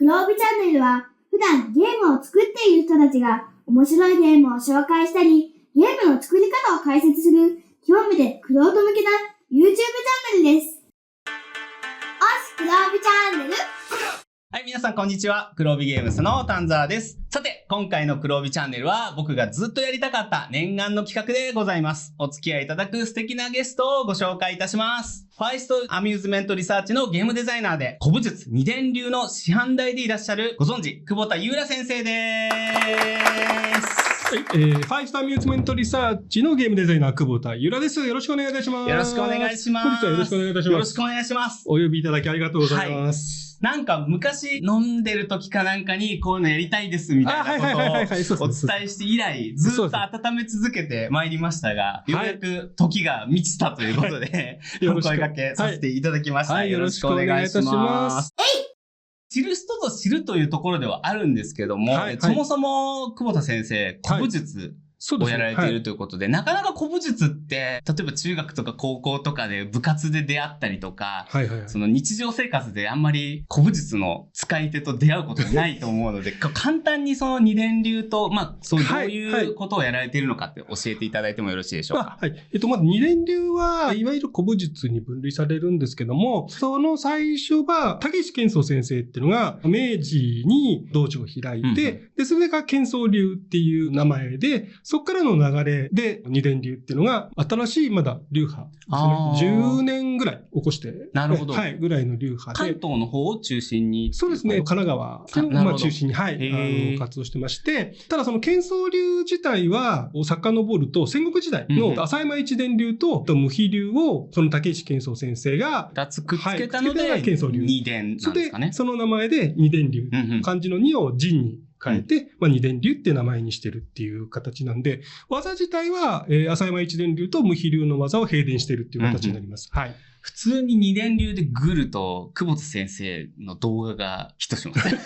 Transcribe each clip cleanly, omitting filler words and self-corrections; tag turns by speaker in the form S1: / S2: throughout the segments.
S1: 黒帯チャンネルは普段ゲームを作っている人たちが面白いゲームを紹介したり、ゲームの作り方を解説する興味でクロート向けな YouTube チャンネルです。黒帯チャンネル。
S2: はい、皆さんこんにちは。黒帯ゲームスの丹沢です。さて、今回の黒帯チャンネルは僕がずっとやりたかった念願の企画でございます。お付き合いいただく素敵なゲストをご紹介いたします。ファイストアミューズメントリサーチのゲームデザイナーで古武術二電流の師範代でいらっしゃるご存知、久保田優良先生です。
S3: はい、ファイストアミューズメントリサーチのゲームデザイナー、久保田優良です。よろしくお願いいたします。
S2: よろしくお願いします。
S3: 本日はよろしくお願いいたします。
S2: よろしくお願いします。
S3: お呼びいただきありがとうございます。
S2: はい、なんか昔飲んでる時かなんかにこういうのやりたいですみたいなことをお伝えして以来ずっと温め続けてまいりましたが、ようやく時が満ちたということで、お声掛けさせていただきました。
S3: はい、
S2: よろしくお願いいたします。知る人ぞ知るというところではあるんですけども、そもそも久保田先生、古武術、をやられているということで、なかなか古武術って、例えば中学とか高校とかで部活で出会ったりとか、その日常生活であんまり古武術の使い手と出会うことがないと思うので、簡単にその二電流と、どういうことをやられているのかって教えていただいてもよろしいでしょうか。
S3: はい。まず二電流は、いわゆる古武術に分類されるんですけども、その最初は、竹石健宗先生っていうのが、明治に道場を開いて、で、それが健宗流っていう名前で、そこからの流れで二電流っていうのが新しいまだ流派ですね。10年ぐらい起こして。
S2: なるほど。
S3: はい、ぐらいの流派で。
S2: 関東の方を中心に。
S3: そうですね。神奈川を中心に、はい、活動してまして、ただその健宗流自体は、遡ると戦国時代の浅山一電流と無比流を、その竹石健宗先生が、
S2: 2つくっつけたので、二電なんですかね。
S3: その名前で二電流。漢字の二を人に変えて、二電流って名前にしてるっていう形なんで、技自体は、浅山一電流と無比流の技を並伝してるっていう形になります。はい。
S2: 普通に二電流でグルと久保田先生の動画がヒットしますね。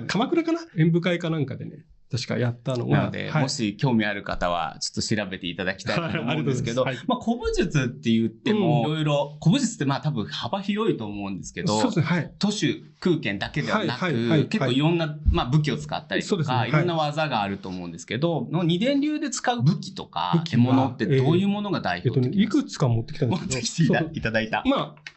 S3: 鎌倉かな？演舞会かなんかでね。確かやったのが。
S2: なので、もし興味ある方は、ちょっと調べていただきたいと思うんですけど、古武術って言っても、いろいろ、古武術って多分幅広いと思うんですけど、都市空拳だけではなく、結構いろんな、武器を使ったりとか、いろんな技があると思うんですけど、二電流で使う武器とか、獲物ってどういうものが代表的
S3: いくつか持ってきたんですけど。
S2: 持ってきていただいた。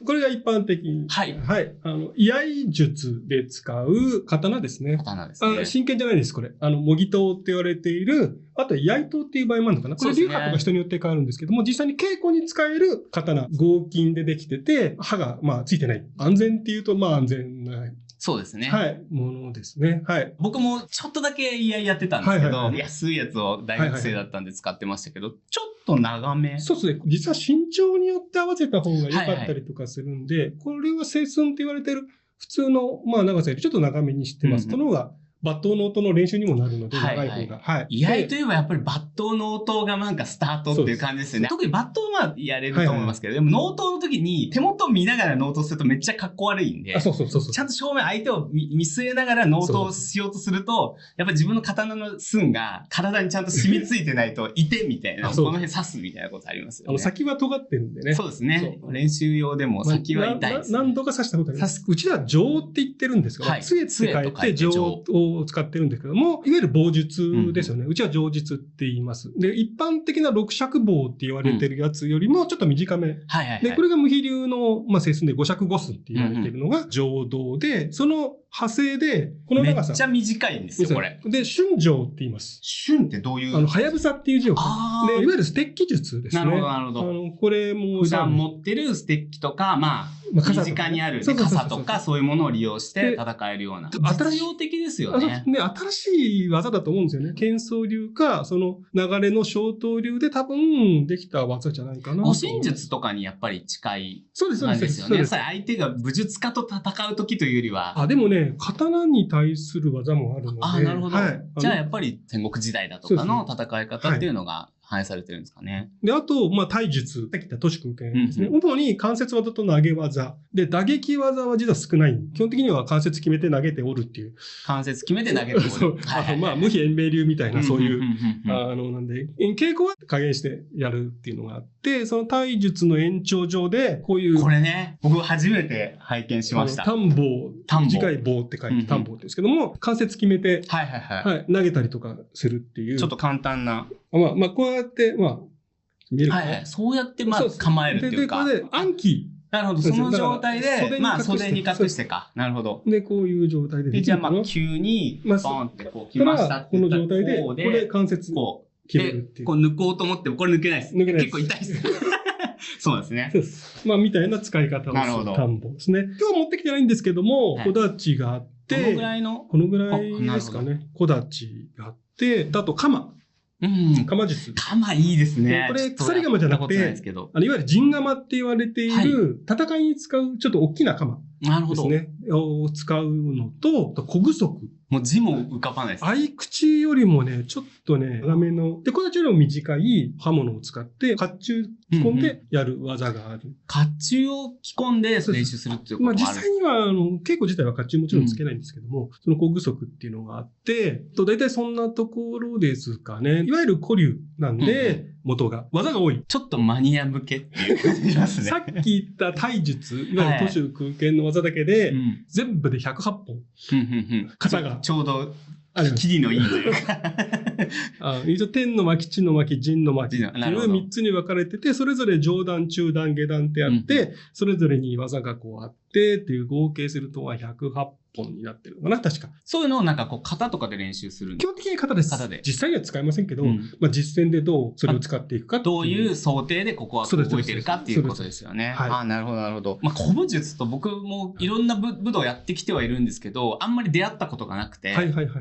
S3: これが一般的。はい。はい。居合術で使う刀ですね。
S2: 刀ですね。
S3: 真剣じゃないです、これ。模擬刀って言われている、あと居合刀っていう場合もあるのかな。これ流派とか人によって変わるんですけども、実際に稽古に使える刀。合金でできてて、刃がついてない。安全っていうと安全な。
S2: そうですね。
S3: はい。ものですね。はい。
S2: 僕もちょっとだけ居合やってたんですけど、安いやつを大学生だったんで使ってましたけど、ちょっと長め。
S3: そうですね。実は身長によって合わせた方が良かったりとかするんで、これは青春って言われてる普通の長さよりちょっと長めにしてます。この方が抜刀の音の練習にもなるので、長い方が。はい。
S2: 居合といえばやっぱり抜刀の音がスタートっていう感じですよね。特に抜刀はやれると思いますけど、でも納刀の時に手元を見ながら納刀するとめっちゃかっこ悪いんで、ちゃんと正面相手を見据えながら納刀しようとすると、やっぱり自分の刀の寸が体にちゃんと染みついてないと、いてみたいな、この辺刺すみたいなことありますよね。
S3: 先は尖ってるんでね。
S2: そうですね。練習用でも先は痛いです。
S3: 何度か刺したことあります。うちは杖って言ってるんですが、杖って書いて杖を使ってるんですけども、いわゆる棒術ですよね。うちは杖術って言います。で、一般的な六尺棒って言われてるやつよりもちょっと短め。で、これが無比流の、整数で五尺五寸って言われてるのが浄道で、その派生で、この長さ。
S2: めっちゃ短いんですよ、これ。
S3: で、春杖って言います。
S2: 春ってどういう？
S3: はやぶさっていう字を。で、いわゆるステッキ術ですね。
S2: なるほど、なるほど。
S3: これも。
S2: 普段持ってるステッキとか、身近にある傘とか、そういうものを利用して戦えるような。実用的ですよね。
S3: で、新しい技だと思うんですよね。剣宗流か、その流れの小刀流で多分できた技じゃないかな。
S2: 護身術とかにやっぱり近い。
S3: そうです、そうです。
S2: よね。相手が武術家と戦う時というよりは。
S3: でもね、刀に対する技もあるので。
S2: なるほど。じゃあやっぱり戦国時代だとかの戦い方っていうのが反映されてるんですかね。
S3: で、あと、体術。さっき言った都市空間ですね。主に関節技と投げ技。で、打撃技は実は少ない。基本的には関節決めて投げておるっていう。
S2: 関節決めて投げておる。
S3: そう。無比延命流みたいな、そういう、なんで、稽古は加減してやるっていうのがあって、その体術の延長上で、こういう。
S2: これね、僕初めて拝見しました。
S3: 短棒。短い棒って書いて短棒ですけども、関節決めて、投げたりとかするっていう。
S2: ちょっと簡単な。
S3: こうやって、見えるかな。
S2: そうやって構えるっていうか。
S3: で、これで暗記。
S2: なるほど。その状態で、袖に隠してか。なるほど。
S3: で、こういう状態で。
S2: で、じゃあ急に、ボーンってこう来ましたって
S3: この状態で、これ関節決めるっていう。
S2: こう抜こうと思っても、これ抜けないです。結構痛いです。そうですね。
S3: そうです。みたいな使い方をする短棒ですね。今日持ってきてないんですけども、小立があって、このぐらいですかね。小立があって、あと鎌。鎌術。
S2: 鎌いいですね。
S3: これ、鎖鎌じゃなくて、いわゆる陣鎌って言われている、戦いに使うちょっと大きな鎌ですね。を使うのと、小具足。
S2: もう字も浮かばないです。
S3: 合口よりもね、ちょっとね、長めの、で、小立よりも短い刃物を使って、甲冑着込んでやる技がある。
S2: 甲冑を着込んで練習するっていうこともある。
S3: 実際には、稽古自体は甲冑もちろんつけないんですけども、その小具足っていうのがあって、大体そんなところですかね。いわゆる古流なんで、元が。技が多い。
S2: ちょっとマニア向けっていう感じしますね。
S3: さっき言った体術、いわゆる都市空間の技だけで、全部で108本。型が。
S2: ちょうど、切りのいいというか。
S3: 一応、天の巻、地の巻、陣の巻っていう3つに分かれてて、それぞれ上段、中段、下段ってあって、それぞれに技がこうあって、っていう合計するとは108本になってるのかな、確か。
S2: そういうのを型とかで練習するんですか？
S3: 基本的に型です。型で。実際には使いませんけど、実践でどうそれを使っていくか
S2: どういう想定でここは動いてるかっていうことですよね。なるほど、なるほど。古武術と僕もいろんな武道やってきてはいるんですけど、あんまり出会ったことがなくて、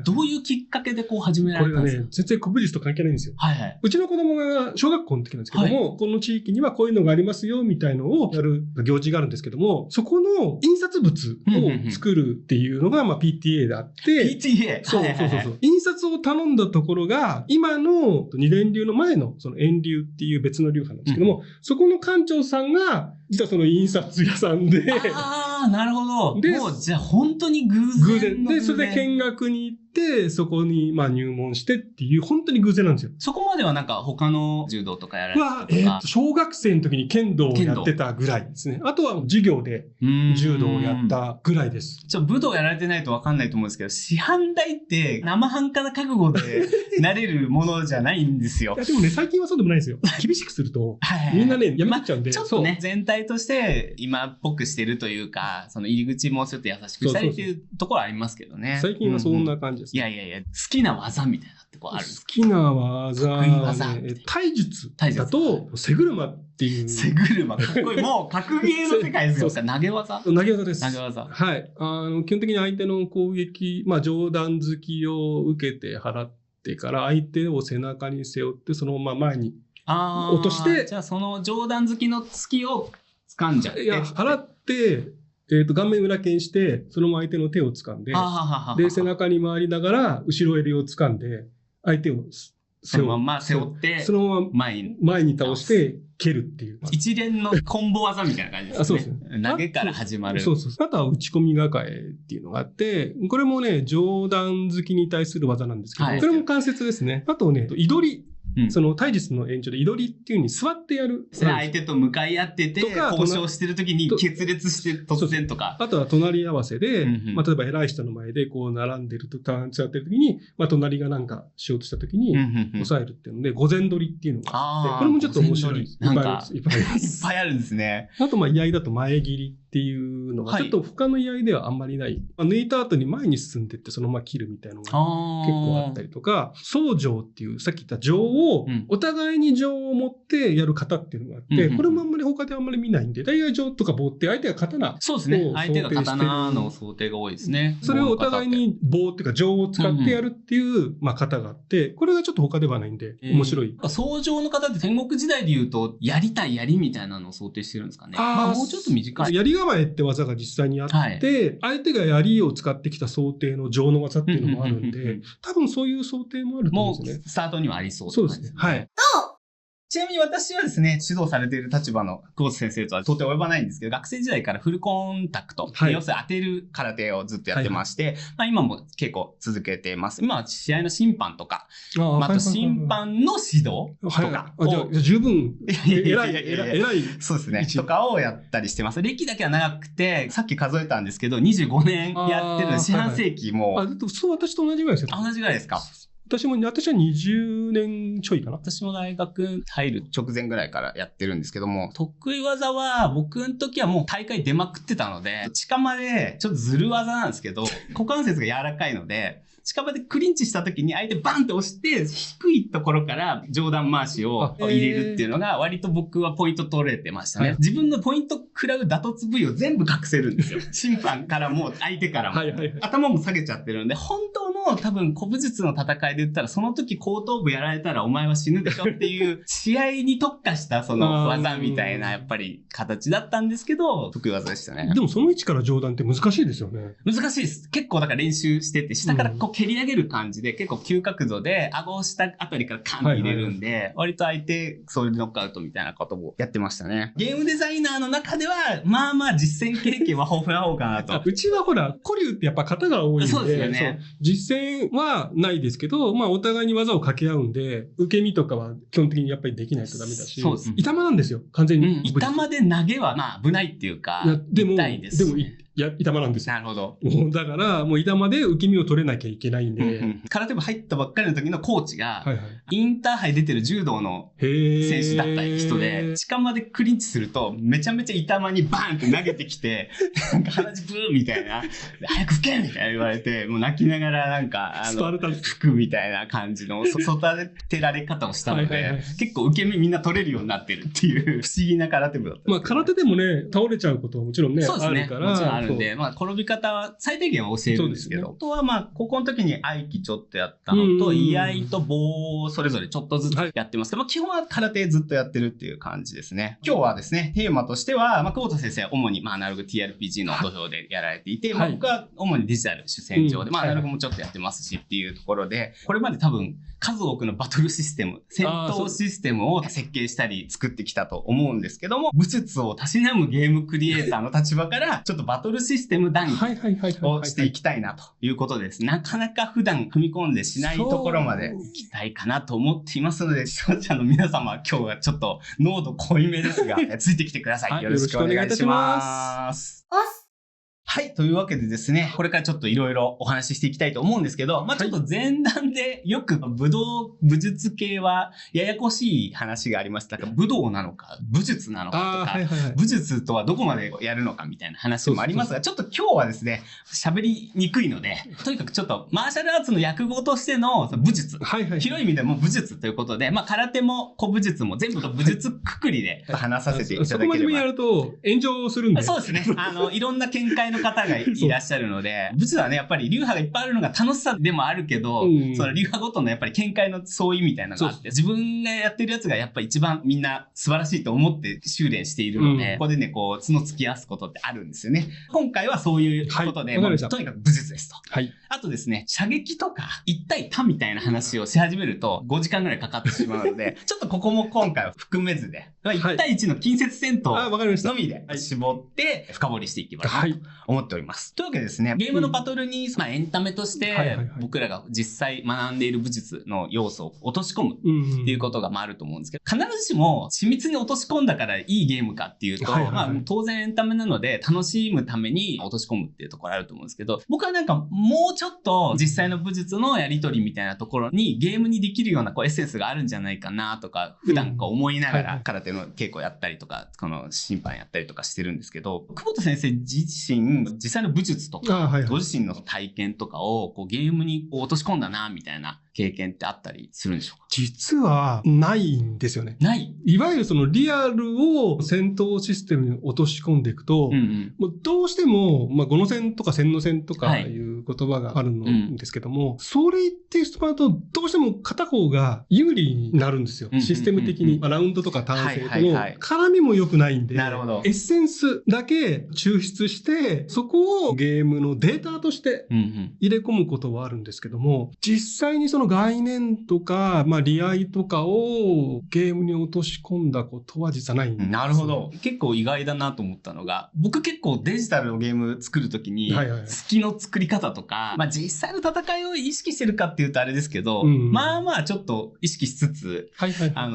S2: どういうきっかけでこう始められたんですか？
S3: これがね、全然古武術と関係ないんですよ。うちの子供が小学校の時なんですけども、この地域にはこういうのがありますよ、みたいのをやる行事があるんですけども、そこの印刷物を作るっていうのが、PTA であって、
S2: PTA?
S3: そう。印刷を頼んだところが、今の二連流の前の、その遠流っていう別の流派なんですけども、そこの館長さんが、実はその印刷屋さんで。
S2: なるほど。で、もうじゃあ本当に偶然
S3: で、それで見学に行って、そこに入門してっていう、本当に偶然なんですよ。
S2: そこまでは他の柔道とかやられてたとか。
S3: 小学生の時に剣道をやってたぐらいですね。あとは授業で柔道をやったぐらいです。
S2: 武道やられてないと分かんないと思うんですけど、師範代って生半可な覚悟でなれるものじゃないんですよ。
S3: でもね、最近はそうでもないんですよ。厳しくすると、みんなね、やめちゃうんで。
S2: ちょっとね、全体として今っぽくしてるというか、その入り口もちょっと優しくしたりっていうところはありますけどね。
S3: 最近はそんな感じです。
S2: いや、好きな技みたいなってこうあるんですか？
S3: 好きな技、体術だと、背車っていう。
S2: 背車、かっこいい。もう格ゲーの世界ですよ。投げ技？
S3: 投げ技です。
S2: 投げ技。
S3: はい。基本的に相手の攻撃、上段突きを受けて払ってから、相手を背中に背負って、そのまま前に落として。
S2: じゃあその上段突きの突きを掴んじゃって。
S3: いや、払って、顔面裏剣して、そのまま相手の手を掴んで、で、背中に回りながら、後ろ襟を掴んで、相手を
S2: そのまま背負って、
S3: そのまま前に倒して、蹴るっていう。
S2: 一連のコンボ技みたいな感じですね。
S3: そうですね。
S2: 投げから始まる。
S3: そう。あとは打ち込み抱えっていうのがあって、これもね、上段突きに対する技なんですけど、これも関節ですね。あとね、居取り。その体術の延長で居取りっていう風に座ってやる。
S2: 相手と向かい合ってて、交渉してる時に決裂して突然とか。
S3: あとは隣り合わせで、例えば偉い人の前でこう並んでると、座ってる時に、隣がなんかしようとした時に、抑えるっていうので、御前取りっていうのがあって、これもちょっと面白い。いっぱい
S2: あるんですね。
S3: あと、居合だと前切りっていうのが、ちょっと他の居合ではあんまりない。抜いた後に前に進んでって、そのまま切るみたいなのが結構あったりとか、相乗っていう、さっき言った情を、お互いに情を持ってやる型っていうのがあって、これもあんまり他であんまり見ないんで、大概情とか棒って相手が刀。
S2: そうですね。相手が刀の想定が多いですね。
S3: それをお互いに棒っていうか情を使ってやるっていう、型があって、これがちょっと他ではないんで、面白い。
S2: 相乗の方って戦国時代で言うと、やりたい槍みたいなのを想定してるんですかね。もうちょっと短い。
S3: 槍構えって技が実際にあって、相手が槍を使ってきた想定の情の技っていうのもあるんで、多分そういう想定もあると思うんですね。
S2: もうスタートにはありそう
S3: そうですね。はい。
S2: ちなみに私はですね、指導されている立場の久保田先生とは到底及ばないんですけど、学生時代からフルコンタクト、要するに当てる空手をずっとやってまして、今も結構続けてます。今は試合の審判とか、あと審判の指導とか。
S3: じゃあ十分、偉い。
S2: そうですね。とかをやったりしてます。歴だけは長くて、さっき数えたんですけど、25年やってる四半世紀も。
S3: そう、私と同じぐらいですよ。
S2: 同じぐらいですか。
S3: 私は20年ちょいかな。
S2: 私も大学入る直前ぐらいからやってるんですけども、得意技は僕の時はもう大会出まくってたので、近場でちょっとずる技なんですけど、股関節が柔らかいので、近場でクリンチした時に相手バンって押して、低いところから上段回しを入れるっていうのが割と僕はポイント取れてましたね。自分のポイント食らう打突部位を全部隠せるんですよ。審判からも相手からも。頭も下げちゃってるんで、本当の多分古武術の戦いで言ったら、その時後頭部やられたらお前は死ぬでしょっていう試合に特化したその技みたいなやっぱり形だったんですけど、得意技でしたね。
S3: でもその位置から上段って難しいですよね。
S2: 難しいです。結構だから練習してて、下からこう蹴り上げる感じで、結構急角度で顎を下あたりからカンって入れるんで、割と相手そういうノックアウトみたいなことをやってましたね。ゲームデザイナーの中では、まあまあ実践経験は豊富な方かなと。
S3: うちはほら、古流ってやっぱ型が多いんで、
S2: そうですよね。
S3: 実践はないですけど、まあお互いに技を掛け合うんで、受け身とかは基本的にやっぱりできないとダメだし、
S2: そうです。
S3: 板間なんですよ、完全に。
S2: 板間で投げはまあ危ないっていうか、痛いです、ね。
S3: 板間なんですよ。
S2: なるほど。
S3: だから、もう板間で受け身を取れなきゃいけないんで。
S2: 空手部入ったばっかりの時のコーチが、インターハイ出てる柔道の選手だった人で、近間でクリンチすると、めちゃめちゃ板間にバーンって投げてきて、なんか鼻血ブーみたいな、早く吹けみたいな言われて、もう泣きながらなんか、吹くみたいな感じの、育てられ方をしたので、結構受け身みんな取れるようになってるっていう不思議な空手部だった。
S3: まあ空手でもね、倒れちゃうことはもちろんね、
S2: そうですね。
S3: あるから。
S2: もちろんあるんで、まあ転び方は最低限は教えるんですけど、あとはまあ高校の時に合気ちょっとやったのと、居合と棒をそれぞれちょっとずつやってますけど、まあ基本は空手ずっとやってるっていう感じですね。今日はですね、テーマとしては、まあ久保田先生は主にまあアナログ TRPG の土俵でやられていて、まあ僕は主にデジタル主戦場で、まあアナログもちょっとやってますしっていうところで、これまで多分数多くのバトルシステム、戦闘システムを設計したり作ってきたと思うんですけども、武術をたしなむゲームクリエイターの立場から、ちょっとバトルシステム談義をしていきたいなということです。なかなか普段踏み込んでしないところまで行きたいかなと思っていますので、視聴者の皆様、今日はちょっと濃度濃いめですが、ついてきてください。よろしくお願いします。はい。というわけでですね、これからちょっといろいろお話ししていきたいと思うんですけど、まあちょっと前段でよく武術系はややこしい話がありましたが、武道なのか、武術なのかとか、武術とはどこまでやるのかみたいな話もありますが、ちょっと今日はですね、喋りにくいので、とにかくちょっとマーシャルアーツの訳語としての武術、広い意味でも武術ということで、まあ空手も古武術も全部武術くくりで話させていただければ。
S3: そこまでもやると炎上するんで。
S2: そうですね。いろんな見解の方がいらっしゃるので、武術はね、やっぱり流派がいっぱいあるのが楽しさでもあるけど、その流派ごとのやっぱり見解の相違みたいなのがあって、自分がやってるやつがやっぱ一番みんな素晴らしいと思って修練しているので、ここでね、こう、角突き合わすことってあるんですよね。今回はそういうことで、とにかく武術ですと。あとですね、射撃とか1対他みたいな話をし始めると5時間ぐらいかかってしまうので、ちょっとここも今回は含めずで、1対1の近接戦闘のみで絞って深掘りしていけばと思っております。というわけでですね、ゲームのバトルに、まあ、エンタメとして僕らが実際学んでいる武術の要素を落とし込むっていうことがまああると思うんですけど、必ずしも緻密に落とし込んだからいいゲームかっていうと、まあ当然エンタメなので楽しむために落とし込むっていうところあると思うんですけど、僕はなんかもうちょっと実際の武術のやり取りみたいなところにゲームにできるようなこうエッセンスがあるんじゃないかなとか、普段こう思いながら空手の稽古やったりとか、この審判やったりとかしてるんですけど、久保田先生自身、実際の武術とか、ご自身の体験とかをこうゲームに落とし込んだな、みたいな経験ってあったりするんでしょうか？
S3: 実はないんですよね。いわゆるそのリアルを戦闘システムに落とし込んでいくと、もうどうしても、まあ、五の線とか千の線とかいう言葉があるんですけども、それ言ってしまうと、どうしても片方が有利になるんですよ。システム的に。ラウンドとか単性との絡みも良くないんで、エッセンスだけ抽出して、そこをゲームのデータとして入れ込むことはあるんですけども、実際にそのの概念とか、利合いとかをゲームに落とし込んだことは実はないんです。
S2: なるほど。結構意外だなと思ったのが、僕結構デジタルのゲーム作るときに、月の作り方とか、実際の戦いを意識してるかっていうとあれですけど、ちょっと意識しつつ、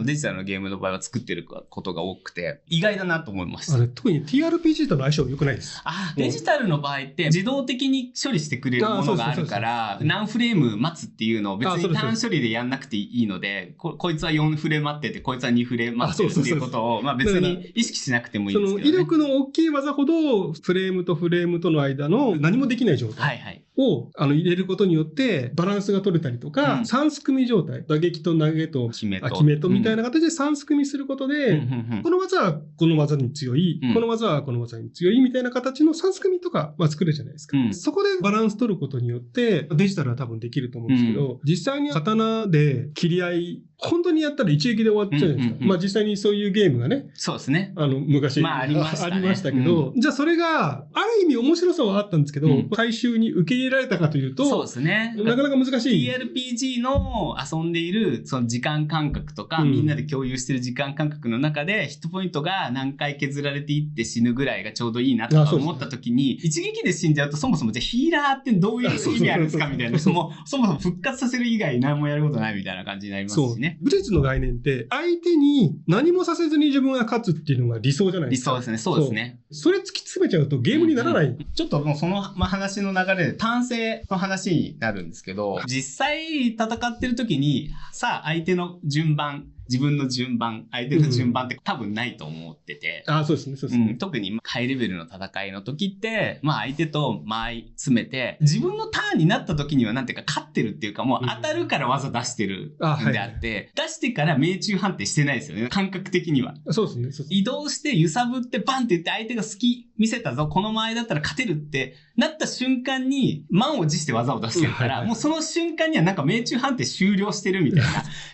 S2: デジタルのゲームの場合は作ってることが多くて、意外だなと思いました。
S3: 特に TRPG との相性良くないです。
S2: デジタルの場合って自動的に処理してくれるものがあるから、何フレーム待つっていうのを別に単処理でやんなくていいので、こいつは4フレ待ってて、こいつは2フレ待ってるっていうことを、別に意識しなくてもいいんですけどね。
S3: その威力の大きい技ほど、フレームとフレームとの間の何もできない状態を入れることによって、バランスが取れたりとか、3すくみ状態、打撃と投げと決めとみたいな形で3すくみすることで、この技はこの技に強い、この技はこの技に強いみたいな形の3すくみとか作れるじゃないですか。そこでバランス取ることによって、デジタルは多分できると思うんですけど、実際に刀で切り合い、本当にやったら一撃で終わっちゃうじゃないですか。実際にそういうゲームがね。
S2: そうですね。
S3: 昔、ありましたけど、じゃあそれが、ある意味面白さはあったんですけど、回収に受け入れられたかというと、
S2: そうですね。
S3: なかなか難しい。
S2: TRPG の遊んでいる、その時間感覚とか、みんなで共有してる時間感覚の中で、ヒットポイントが何回削られていって死ぬぐらいがちょうどいいなとか思った時に、一撃で死んじゃうとそもそもじゃあヒーラーってどういう意味あるんですかみたいな。そもそも復活させる以外何もやることないみたいな感じになりますしね。
S3: 武術の概念って、相手に何もさせずに自分が勝つっていうのが理想じゃないですか。
S2: 理想ですね。そうですね。
S3: それ突き詰めちゃうとゲームにならない。
S2: ちょっともうその話の流れで単性の話になるんですけど、実際戦ってる時に、さあ相手の順番、自分の順番、相手の順番って多分ないと思ってて。
S3: そうですね、そうですね。
S2: 特にハイレベルの戦いの時って、相手と間合い詰めて、自分のターンになった時にはなんていうか勝ってるっていうか、もう当たるから技出してるんであって、出してから命中判定してないですよね、感覚的には。
S3: そうですね。
S2: 移動して揺さぶってバンって言って相手が隙見せたぞ、この間合いだったら勝てるってなった瞬間に満を持して技を出してるから、もうその瞬間にはなんか命中判定終了してるみたいな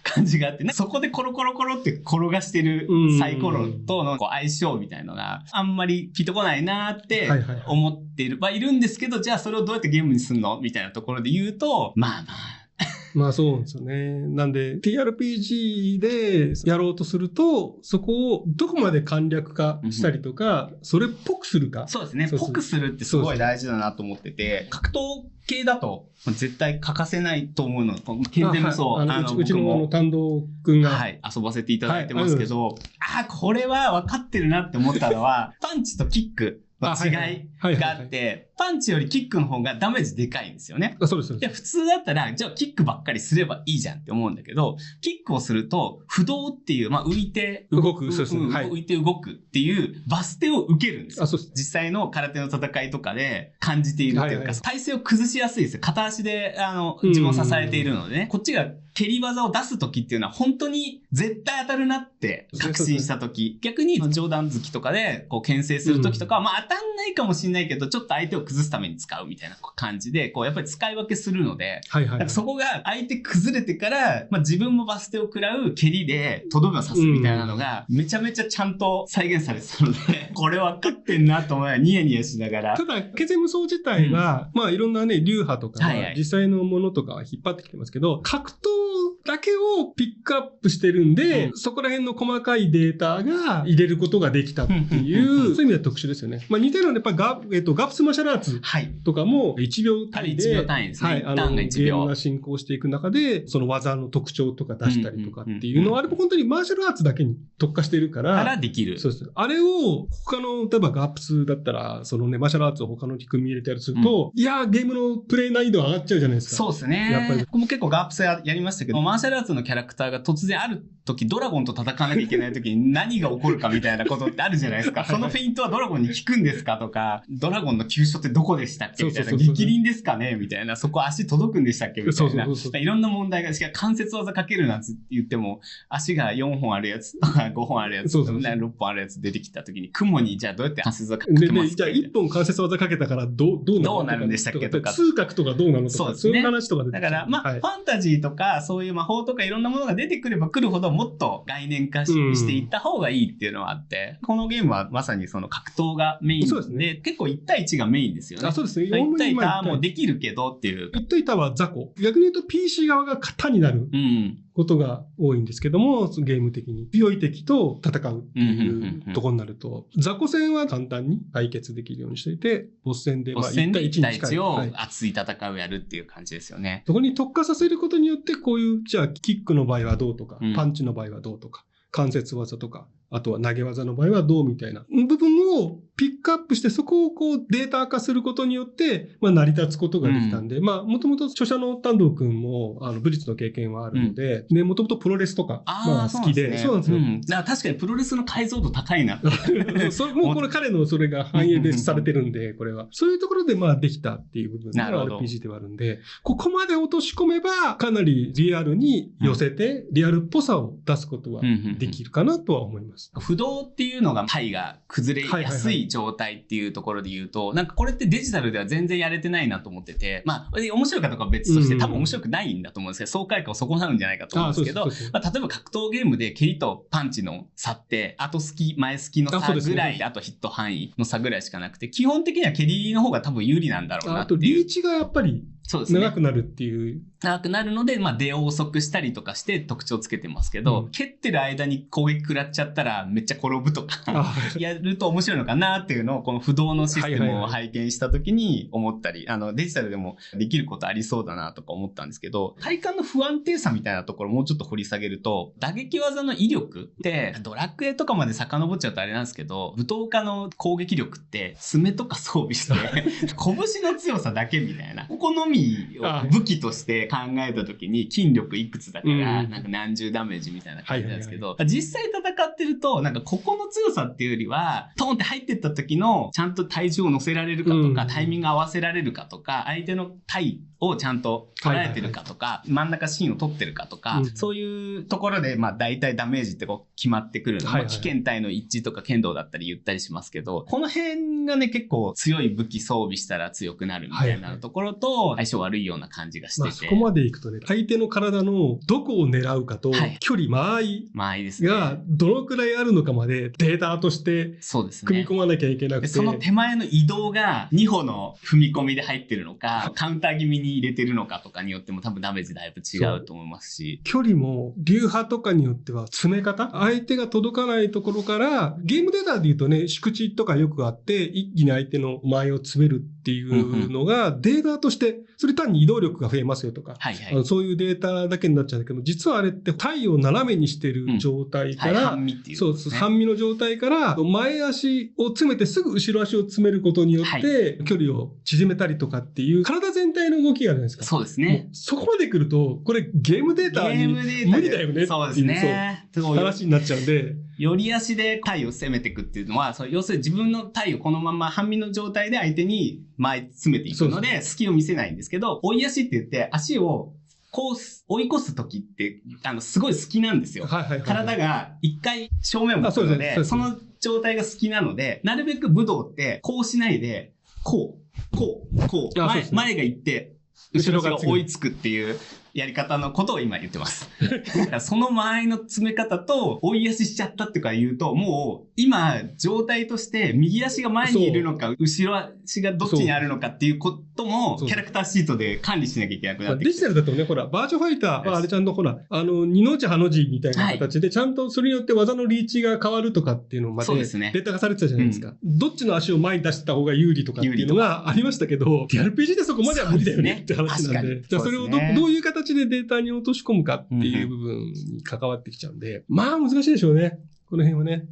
S2: 感じがあって、そこでコロコロって転がしてるサイコロとの相性みたいなのがあんまりピンとこないなーって思っているんですけど、じゃあそれをどうやってゲームにすんのみたいなところで言うと、
S3: そうなんですよね。なんで TRPG でやろうとすると、そこをどこまで簡略化したりとか、それっぽくするか。
S2: そうですね。ぽくするってすごい大事だなと思ってて、格闘系だと絶対欠かせないと思うの。健全もそう。
S3: うちの丹道くんが。
S2: 遊ばせていただいてますけど、これは分かってるなって思ったのは、パンチとキックの違いがあって、パンチよりキックの方がダメージでかいんですよね。
S3: そうです。
S2: 普通だったら、じゃあキックばっかりすればいいじゃんって思うんだけど、キックをすると、不動っていう、浮いて動く、浮いて動くっていうバス手を受けるんですよ。実際の空手の戦いとかで感じているっていうか、体勢を崩しやすいですよ。片足で、自分を支えているのでね、こっちが蹴り技を出すときっていうのは本当に絶対当たるなって確信したとき、逆に上段突きとかで牽制するときとかは、当たんないかもしれないけど、ちょっと相手を崩すために使うみたいな感じで、やっぱり使い分けするので、そこが相手崩れてから、自分もバス手を食らう蹴りでとどめを刺すみたいなのが、めちゃめちゃちゃんと再現されてたので、これ分かってんなと思いながらニヤニヤしながら。
S3: ただ、ケゼ無双自体は、いろんなね、流派とか、実際のものとかは引っ張ってきてますけど、格闘だけをピックアップしてるんで、そこら辺の細かいデータが入れることができたっていう、そういう意味では特殊ですよね。似たようなやっぱガプスマシャルアーツとかも1秒単位で、
S2: 1秒単位ですね。
S3: ゲームが進行していく中で、その技の特徴とか出したりとかっていうのは、あれも本当にマーシャルアーツだけに特化しているから。
S2: できる。
S3: そうです。あれを他の、例えばガプスだったら、そのね、マーシャルアーツを他の組み入れてやるとすると、ゲームのプレイ難易度上がっちゃうじゃないですか。
S2: そうですね。やっぱり。僕も結構ガプスやりましたけど、マーシャルアーツのキャラクターが突然ある時、ドラゴンと戦わなきゃいけない時に何が起こるかみたいなことってあるじゃないですか。そのフェイントはドラゴンに効くんですかとか、ドラゴンの急所ってどこでしたっけみたいな。激輪ですかねみたいな。そこ足届くんでしたっけみたいな。いろんな問題が、しかも関節技かけるなんて言っても、足が4本あるやつとか5本あるやつとか、6本あるやつ出てきた時に、雲にじゃあどうやって関節技かけますか
S3: じゃあ1本関節技かけたからどう
S2: なるんでしたっけとか。
S3: 痛覚とかどうなのとか、そういう話とか出て
S2: だから、ファンタジーとか、そういう魔法とかいろんなものが出てくれば来るほど、もっと概念化していった方がいいっていうのはあって、このゲームはまさにその格闘がメインで、結構1対1がメインですよね。
S3: そうですね。
S2: 1対1もできるけどっていう。
S3: 1対1は雑魚。逆に言うと PC 側が型になることが多いんですけども、ゲーム的に強い敵と戦うっていうところになると、雑魚戦は簡単に解決できるようにしていて、ボス戦で1対1に近い。
S2: 1対1を熱い戦いをやるっていう感じですよね。
S3: そこに特化させることによって、こういう、じゃあキックの場合はどうとか、パンチの場合はどうとか、関節技とか、あとは投げ技の場合はどうみたいな部分をピックアップして、そこをこうデータ化することによって、成り立つことができたんで、もともと著者の丹藤くんも、ブリッツの経験はあるので、で、もともとプロレスとか、好きで、そうなんですよ。
S2: だから確かにプロレスの解像度高いな。
S3: もうこれ彼のそれが反映でされてるんで、これは。そういうところでできたっていう部分が RPG ではあるんで、ここまで落とし込めば、かなりリアルに寄せて、リアルっぽさを出すことはできるかなとは思います。
S2: 不動っていうのが体が崩れやすい状態っていうところで言うと、なんかこれってデジタルでは全然やれてないなと思ってて、面白いかとかは別として多分面白くないんだと思うんですけど、爽快感を損なうんじゃないかと思うんですけど、例えば格闘ゲームで蹴りとパンチの差って、後好き、前好きの差ぐらい、あとヒット範囲の差ぐらいしかなくて、基本的には蹴りの方が多分有利なんだろうなっていう。
S3: あとリーチがやっぱり長くなるっていう。
S2: 長くなるので、出を遅くしたりとかして特徴つけてますけど、蹴ってる間に攻撃食らっちゃったらめっちゃ転ぶとかやると面白いのかなっていうのを、この不動のシステムを拝見した時に思ったり、デジタルでもできることありそうだなとか思ったんですけど、体感の不安定さみたいなところもうちょっと掘り下げると、打撃技の威力って、ドラクエとかまで遡っちゃうとあれなんですけど、武闘家の攻撃力って爪とか装備して拳の強さだけみたいな、ここのみを武器として考えた時に筋力いくつだから、なんか何十ダメージみたいな感じなんですけど、実際戦ってると、なんかここの強さっていうよりは、トンって入ってった時のちゃんと体重を乗せられるかとか、タイミング合わせられるかとか、相手の体をちゃんと捉えてるかとか、真ん中芯を取ってるかとか、そういうところで、大体ダメージってこう決まってくるの。危険体の一致とか剣道だったり言ったりしますけど、この辺がね、結構強い武器装備したら強くなるみたいなところと相性悪いような感じがしてて。
S3: そこまでいくとね、相手の体のどこを狙うかと、距離、間合いがどのくらいあるのかまでデータとして組み込まなきゃいけなくて。
S2: その手前の移動が2歩の踏み込みで入ってるのか、カウンター気味に入れてるのかとかによっても多分ダメージだいぶ違うと思いますし。
S3: 距離も流派とかによっては詰め方、相手が届かないところから、ゲームデータで言うとね、宿地とかよくあって、一気に相手の前を詰めるっていうのがデータとして、それ単に移動力が増えますよとか、そういうデータだけになっちゃうんだけど、実はあれって体を斜めにしてる状態から、
S2: 半身っていう、
S3: そう、半身の状態から、前足を詰めてすぐ後ろ足を詰めることによって、距離を縮めたりとかっていう、体全体の動きがあるじゃないですか。
S2: そうですね。
S3: そこまで来ると、これゲームデータに無理だよねっていう、
S2: そうですね。
S3: 話になっちゃうんで。
S2: 寄り足で体を攻めていくっていうのは、要するに自分の体をこのまま半身の状態で相手に前詰めていくので、隙を見せないんですけど、追い足って言って足をこう追い越すときって、すごい好きなんですよ。体が一回正面を向くので、その状態が好きなので、なるべく武道ってこうしないで、こう、前が行って、後ろが追いつくっていうやり方のことを今言ってます。その間合いの詰め方と追い足しちゃったってか言うと、もう今状態として右足が前にいるのか、後ろ足がどっちにあるのかっていうこともキャラクターシートで管理しなきゃいけなくなってきて。
S3: デジタルだとね、ほら、バーチャファイターはあれちゃんとほら、二の字ハの字みたいな形で、ちゃんとそれによって技のリーチが変わるとかっていうのまでデータ化されてたじゃないですか。どっちの足を前に出した方が有利とかっていうのがありましたけど、RPG でそこまでは無理だよねって話なんで。じゃあそれをどういう形でデータに落とし込むかっていう部分に関わってきちゃうんで、難しいでしょうね。この辺はね。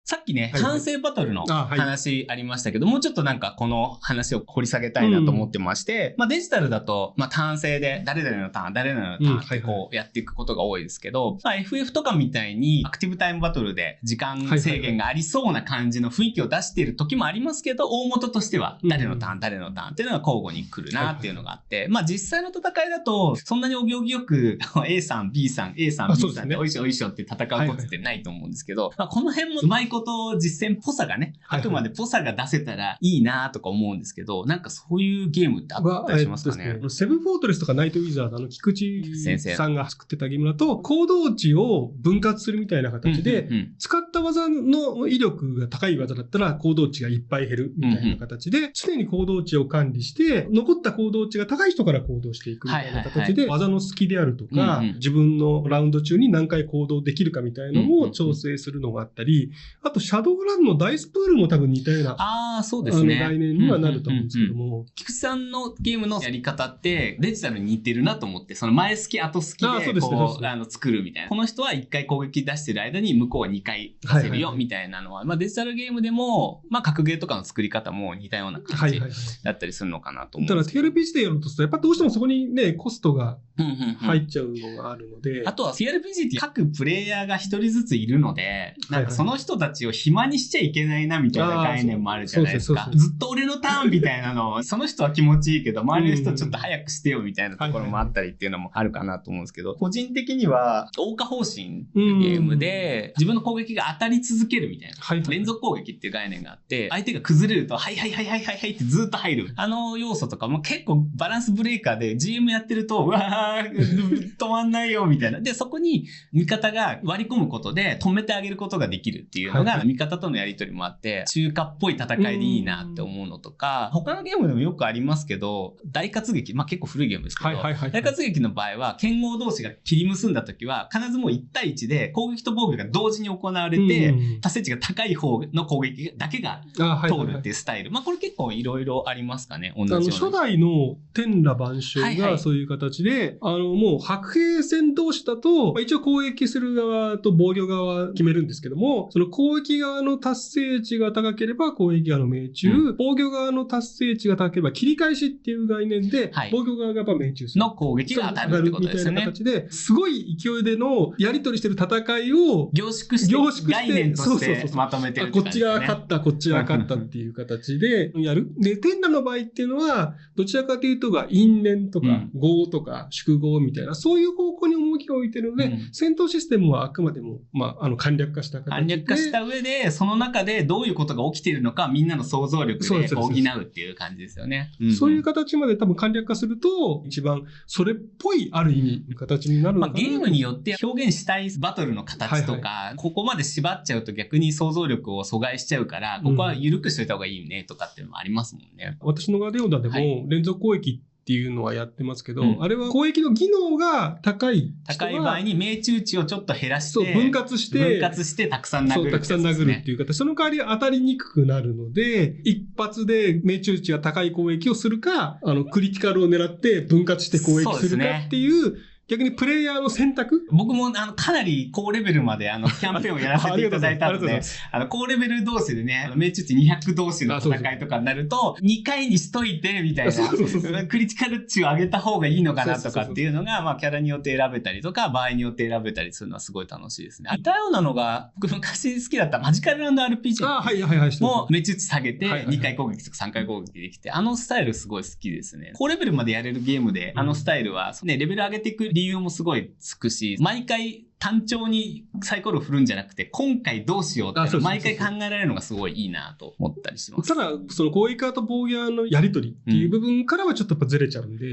S2: さっきね、反省バトルの話ありましたけど、もうちょっとなんかこの話を掘り下げたいなと思ってまして、デジタルだと、単性で誰々のターン、誰々のターンってこうやっていくことが多いですけど、FF とかみたいにアクティブタイムバトルで時間制限がありそうな感じの雰囲気を出している時もありますけど、大元としては誰のターン、誰のターンっていうのが交互に来るなっていうのがあって、実際の戦いだと、そんなにお行儀よく A さん、B さん、A さん、B さんっておいしょおいしょって戦うことってないと思うんですけど、この辺もうまいこ事実践っぽさがね、あくまでぽさが出せたらいいなとか思うんですけど、なんかそういうゲームってあったりしますかね。
S3: セブンフォートレスとかナイトウィザード、菊池さんが作ってたゲームだと、行動値を分割するみたいな形で、使った技の威力が高い技だったら行動値がいっぱい減るみたいな形で、常に行動値を管理して、残った行動値が高い人から行動していくみたいな形で、技の隙であるとか、自分のラウンド中に何回行動できるかみたいなのを調整するのがあったり、あと、シャドウランのダイスプールも多分似たような、
S2: そうですね。
S3: 概念にはなると思うんですけども。
S2: 菊池さんのゲームのやり方って、デジタルに似てるなと思って、その前好き、後好きで、作るみたいな。この人は1回攻撃出してる間に向こうは2回出せるよ、みたいなのは、デジタルゲームでも、格ゲーとかの作り方も似たような感じだったりするのかなと思う。
S3: ただ、TRPG でやるとすると、やっぱどうしてもそこにね、コストが入っちゃうのがあるので。
S2: あとは TRPG って各プレイヤーが一人ずついるので、なんかその人たちを暇にしちゃいけないなみたいな概念もあるじゃないですか。ずっと俺のターンみたいなのを、その人は気持ちいいけど、周りの人ちょっと早くしてよみたいなところもあったりっていうのもあるかなと思うんですけど、個人的には、謳歌方針っていうゲームで、自分の攻撃が当たり続けるみたいな。連続攻撃っていう概念があって、相手が崩れると、はいってずっと入る。あの要素とかも結構バランスブレーカーで GM やってると、うわー、止まんないよみたいな。で、そこに味方が割り込むことで止めてあげることができるっていうのが、味方とのやりとりもあって、中華っぽい戦いでいいなって思うのとか、他のゲームでもよくありますけど、大活劇、結構古いゲームですけど、大活劇の場合は、剣豪同士が切り結んだ時は、必ずもう1対1で攻撃と防御が同時に行われて、達成値が高い方の攻撃だけが通るっていうスタイル。これ結構いろいろありますかね、同じような。
S3: 初代の天羅万象がそういう形で、もう白兵戦同士だと、一応攻撃する側と防御側は決めるんですけども、その攻撃側の達成値が高ければ攻撃側の命中、防御側の達成値が高ければ切り返しっていう概念で、防御側がやっぱ命中する。
S2: の攻撃が当たるってことですよね。
S3: みたいな形で、すごい勢いでのやり取りしてる戦いを
S2: 凝縮して概念としてまとめてるって
S3: こっちが勝った、こっちが勝ったっていう形でやる。で、天羅の場合っていうのは、どちらかというと因縁とか業とか宿業みたいな、そういう方向に重きを置いてるので、戦闘システムはあくまでも、簡略化した形で。
S2: 簡略化した上で、その中でどういうことが起きているのか、みんなの想像力で補うっていう感じですよね。
S3: そういう形まで多分簡略化すると、一番それっぽいある意味の形になるのかな。
S2: ゲームによって表現したいバトルの形とか、ここまで縛っちゃうと逆に想像力を阻害しちゃうから、ここは緩くしといた方がいいねとかっていうのもありますもんね。
S3: 私のガレオダでも連続攻撃っていうのはやってますけど、あれは攻撃の技能が高い
S2: 場合に命中値をちょっと減らして、
S3: 分割して
S2: たくさん殴る、
S3: たくさん殴るっていう形。その代わり当たりにくくなるので、一発で命中値が高い攻撃をするか、クリティカルを狙って分割して攻撃するかっていう、逆にプレイヤーの選択？
S2: 僕もかなり高レベルまでキャンペーンをやらせていただいたので、高レベル同士でね、命中値200同士の戦いとかになると、2回にしといて、みたいな、クリティカル値を上げた方がいいのかなとかっていうのが、キャラによって選べたりとか、場合によって選べたりするのはすごい楽しいですね。似たようなのが、僕昔好きだったマジカルランド RPG も命中値下げて、2回攻撃とか3回攻撃できて、スタイルすごい好きですね。高レベルまでやれるゲームで、スタイルは、ね、レベル上げていく理由もすごいつくし、毎回単調にサイコロ振るんじゃなくて、今回どうしようって毎回考えられるのがすごいいいなと思ったりします。
S3: ただ、その攻撃側と防御側のやりとりっていう部分からはちょっとやっぱずれちゃうんで、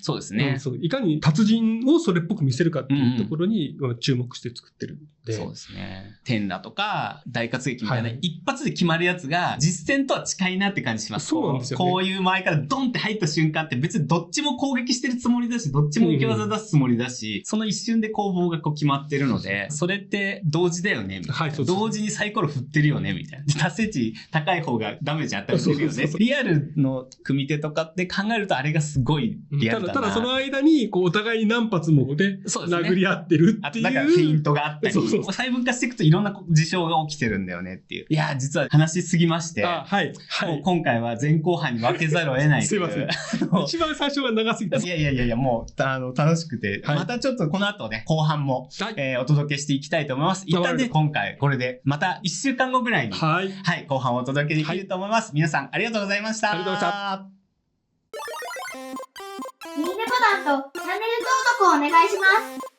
S2: そうですね。
S3: いかに達人をそれっぽく見せるかっていうところに注目して作ってるんで。
S2: そうですね。天羅とか大活劇みたいな一発で決まるやつが実戦とは近いなって感じします。
S3: そうなんですよね。
S2: こういう前からドンって入った瞬間って別にどっちも攻撃してるつもりだし、どっちも受け技出すつもりだし、その一瞬で攻防が決まってるので、それって同時だよねみたいな。同時にサイコロ振ってるよねみたいな。達成値高い方がダメージ与えてるよね。リアルの組み手とかって考えるとあれがすごいリアルだな。
S3: ただその間にお互いに何発も殴り合ってるっていう。
S2: だからフェイントがあったり、細分化していくといろんな事象が起きてるんだよねっていう。いや、実は話しすぎまして、もう今回は前後半に分けざるを得ないという。
S3: すいません。一番最初は長すぎた。
S2: いや、もう楽しくて、またちょっとこの後ね、後半も、お届けしていきたいと思います。一旦ね、今回これで、また1週間後ぐらいに、後半をお届けできると思います。皆さんありがとうございました。
S3: ありがとうございま
S1: した。いいねボタンとチャンネル登録をお願いします。